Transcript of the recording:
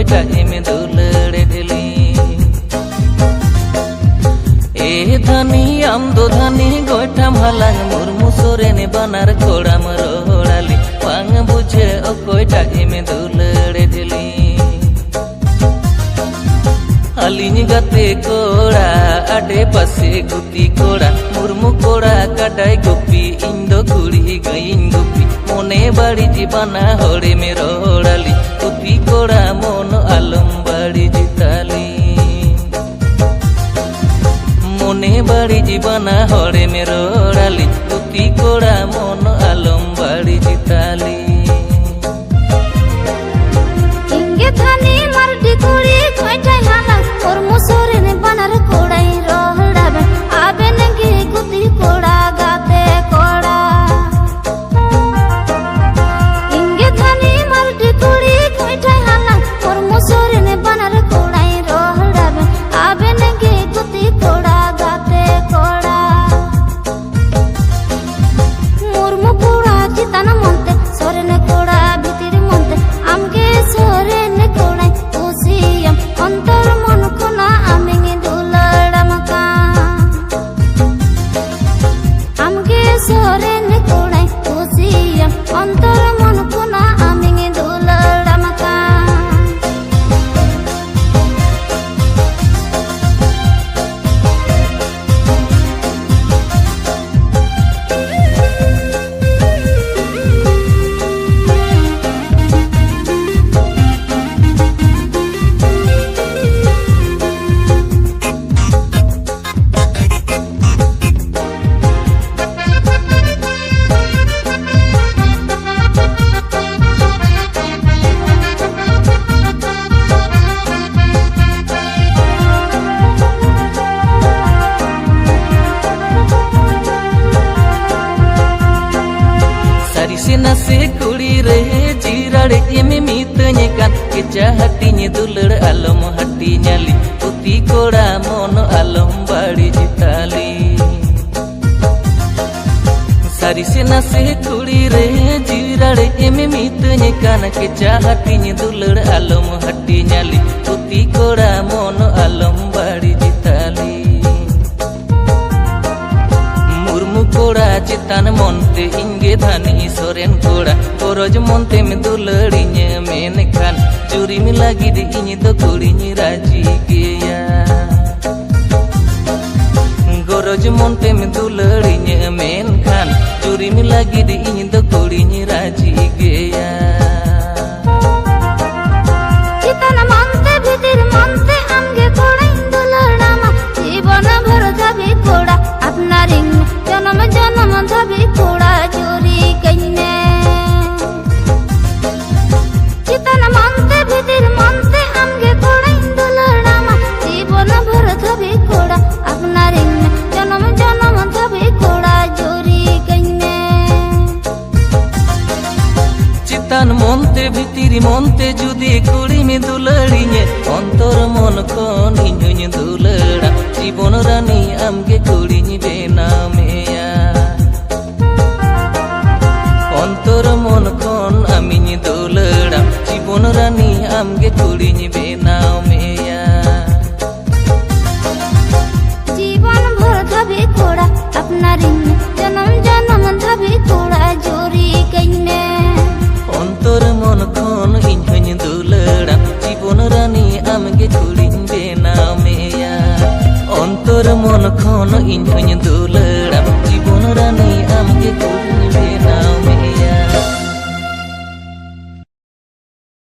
koita eme dulare dheli e dhani amdo dhani goita malang murmu sorene banar kodam rohorali bang bujhe o koita eme dulare dheli aliñ gate koda ade pase guti koda murmu koda kadai gopi indo kuri gain gopi mone badi jibana hore me rohorali guti koda mon alum badi jitali mone badi jibana hore me rohorali guti koda mon alum badi jitali inge thani mardi kuri koitai halang murmu sorene banar kodai rohrabe abe nangi guti koda gate koda inge thani mardi kuri koitai halang murmu sorene banar kodai rohrabe abe nangi guti koda gate koda murmu koda chitana monte sorene koda bhitir monte amge sorene kodai usiyam antar mon kona amingi duladamaka amge sorene kodai usiyam antar mon kona amingi duladamaka nase kuri re jirade eme mitanya kan keja hatinya dulur alom hati nyali puti koda mon alom badi jitali sari se nase kuri re jirade eme mitanya kan keja hatinya dulur alom hati nyali puti koda mon alom badi jitali murmu koda chitan monte inge dhani soren koda goroj monte me dularinya menkan curi mi lagi di ini do kurinya raji geya goroj monte me dularinya menkan curi mi lagi di ini do kurinya raji geya chitana monte bhitir monte amge kodai duladama jibona bhar jabi koda apnar janam janam dhabi koda chori kaine chitana monte bhitir monte amge kodai duladama jibona bhar dhabi koda apnar janam janam dhabi koda chori kaine chitan monte bhitiri monte judi kuri me dularinya antor mon kon inhunya dulada jibon rani amge kurinya benameya antor mon kon aminya dulada jibon rani amge kurinya benameya जीवन भर धबे कोड़ा अपना ring जन्म जन्म धबे कोड़ा जोरी कइने अंतर मन kon inhunya dulada jibon rani amge kurinya benameya antor mon kon inhunya dulada jibon rani amge kurinya